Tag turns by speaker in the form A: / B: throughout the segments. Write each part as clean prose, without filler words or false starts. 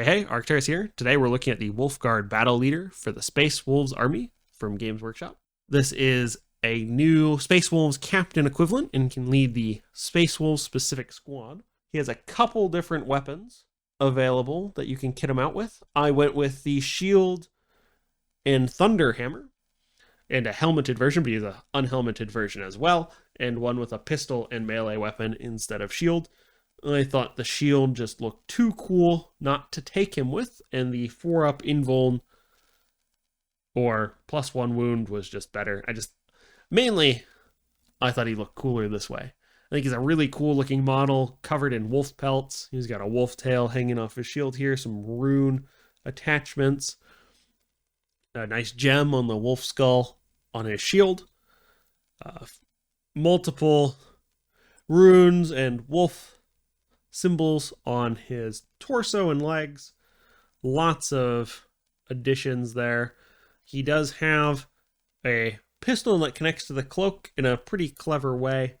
A: Hey, Arcturus here. Today we're looking at the Wolfguard Battle Leader for the Space Wolves Army from Games Workshop. This is a new Space Wolves Captain equivalent and can lead the Space Wolves specific squad. He has a couple different weapons available that you can kit him out with. I went with the Shield and Thunder Hammer and a helmeted version, but he has an unhelmeted version as well, and one with a pistol and melee weapon instead of shield. I thought the shield just looked too cool not to take him with, and the 4-up invuln or +1 wound was just better. I thought he looked cooler this way. I think he's a really cool looking model covered in wolf pelts. He's got a wolf tail hanging off his shield here, some rune attachments, a nice gem on the wolf skull on his shield, multiple runes and wolf symbols on his torso and legs. Lots of additions there. He does have a pistol that connects to the cloak in a pretty clever way.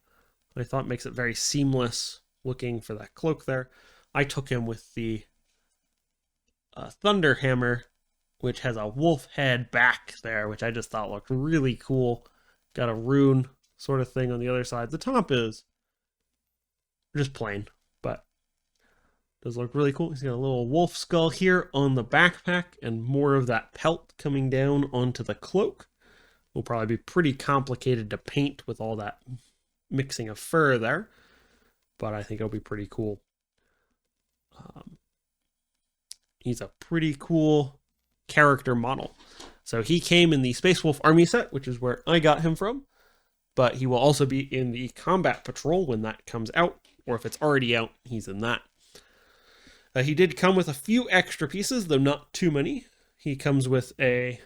A: I thought makes it very seamless looking for that cloak there. I took him with the Thunder Hammer, which has a wolf head back there, which I just thought looked really cool. Got a rune sort of thing on the other side. The top is just plain, but does look really cool. He's got a little wolf skull here on the backpack and more of that pelt coming down onto the cloak. Will probably be pretty complicated to paint with all that mixing of fur there, but I think it'll be pretty cool. He's a pretty cool character model. So he came in the Space Wolf Army set, which is where I got him from, but he will also be in the Combat Patrol when that comes out, or if it's already out, he's in that. He did come with a few extra pieces, though not too many. He comes with a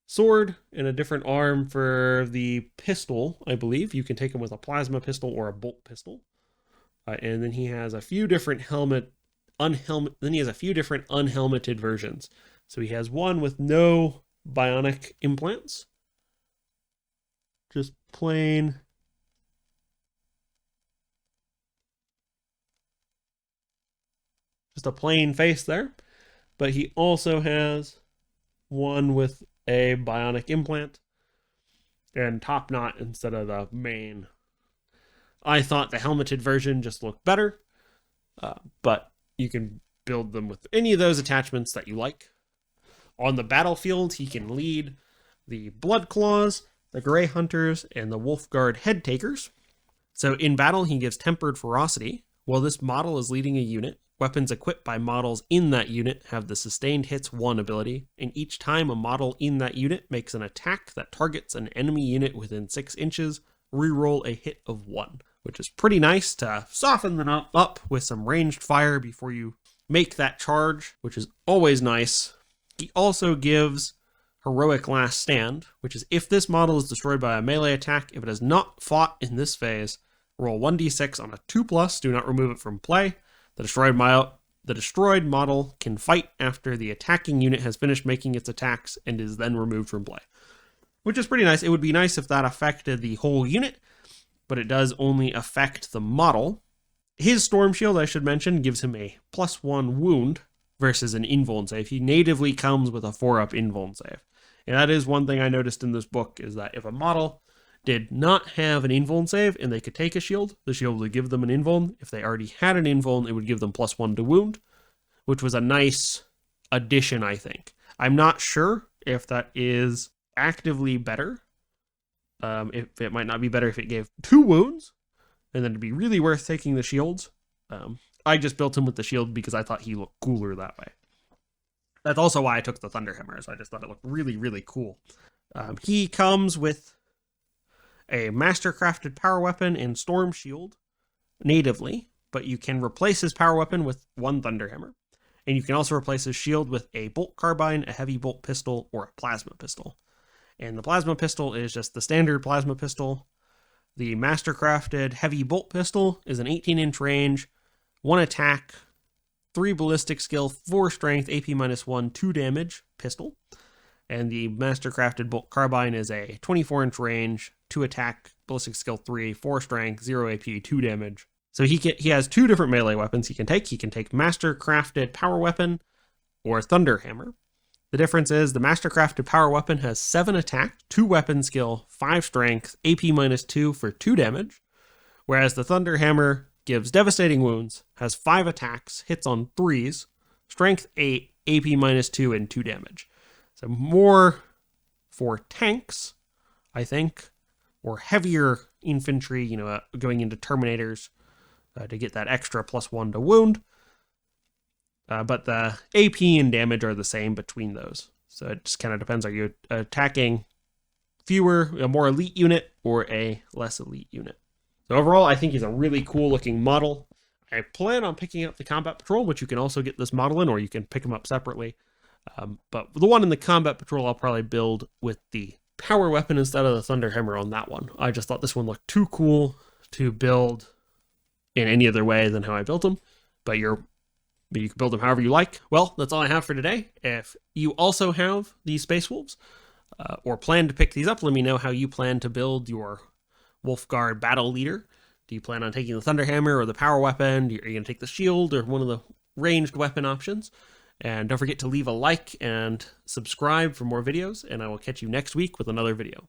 A: sword and a different arm for the pistol, I believe. You can take him with a plasma pistol or a bolt pistol. And then he has a few different unhelmeted versions. So he has one with no bionic implants. Just plain a plain face there. But he also has one with a bionic implant and top knot instead of the main. I thought the helmeted version just looked better, but you can build them with any of those attachments that you like. On the battlefield, he can lead the Blood Claws, the Grey Hunters, and the Wolfguard Head Takers. So in battle, he gives Tempered Ferocity. While this model is leading a unit, weapons equipped by models in that unit have the Sustained Hits 1 ability, and each time a model in that unit makes an attack that targets an enemy unit within 6 inches, reroll a hit of 1, which is pretty nice to soften them up with some ranged fire before you make that charge, which is always nice. He also gives Heroic Last Stand, which is if this model is destroyed by a melee attack, if it has not fought in this phase, roll 1d6 on a 2+, do not remove it from play. The destroyed model can fight after the attacking unit has finished making its attacks and is then removed from play, which is pretty nice. It would be nice if that affected the whole unit, but it does only affect the model. His Storm Shield, I should mention, gives him a +1 wound versus an invuln save. He natively comes with a 4-up invuln save. And that is one thing I noticed in this book, is that if a model did not have an invuln save and they could take a shield, the shield would give them an invuln. If they already had an invuln, it would give them +1 to wound, which was a nice addition, I think. I'm not sure if that is actively better. If it might not be better if it gave 2 wounds, and then it'd be really worth taking the shields. I just built him with the shield because I thought he looked cooler that way. That's also why I took the Thunder Hammer, so I just thought it looked really, really cool. He comes with a Mastercrafted power weapon and Storm Shield natively, but you can replace his power weapon with 1 Thunder Hammer. And you can also replace his shield with a bolt carbine, a heavy bolt pistol, or a plasma pistol. And the plasma pistol is just the standard plasma pistol. The Mastercrafted heavy bolt pistol is an 18-inch range, 1 attack, 3 ballistic skill, 4 strength, AP -1, 2 damage pistol. And the Mastercrafted bolt carbine is a 24-inch range, 2 attack, ballistic skill 3, 4 strength, 0 AP, 2 damage So he has 2 different melee weapons he can take. He can take Master Crafted Power Weapon or Thunder Hammer. The difference is the Master Crafted Power Weapon has 7 attack, 2 weapon skill, 5 strength, AP -2 for 2 damage, whereas the Thunder Hammer gives devastating wounds, has 5 attacks, hits on 3s, strength 8, AP -2, and 2 damage. So more for tanks, I think, or heavier infantry, going into Terminators to get that extra +1 to wound. But the AP and damage are the same between those. So it just kind of depends. Are you attacking a more elite unit, or a less elite unit? So overall, I think he's a really cool looking model. I plan on picking up the Combat Patrol, which you can also get this model in, or you can pick them up separately. But the one in the Combat Patrol, I'll probably build with the Power Weapon instead of the Thunder Hammer on that one. I just thought this one looked too cool to build in any other way than how I built them. But you can build them however you like. Well, that's all I have for today. If you also have these Space Wolves, or plan to pick these up, let me know how you plan to build your Wolfguard battle leader. Do you plan on taking the Thunder Hammer or the Power Weapon? Are you going to take the shield or one of the ranged weapon options? And don't forget to leave a like and subscribe for more videos, and I will catch you next week with another video.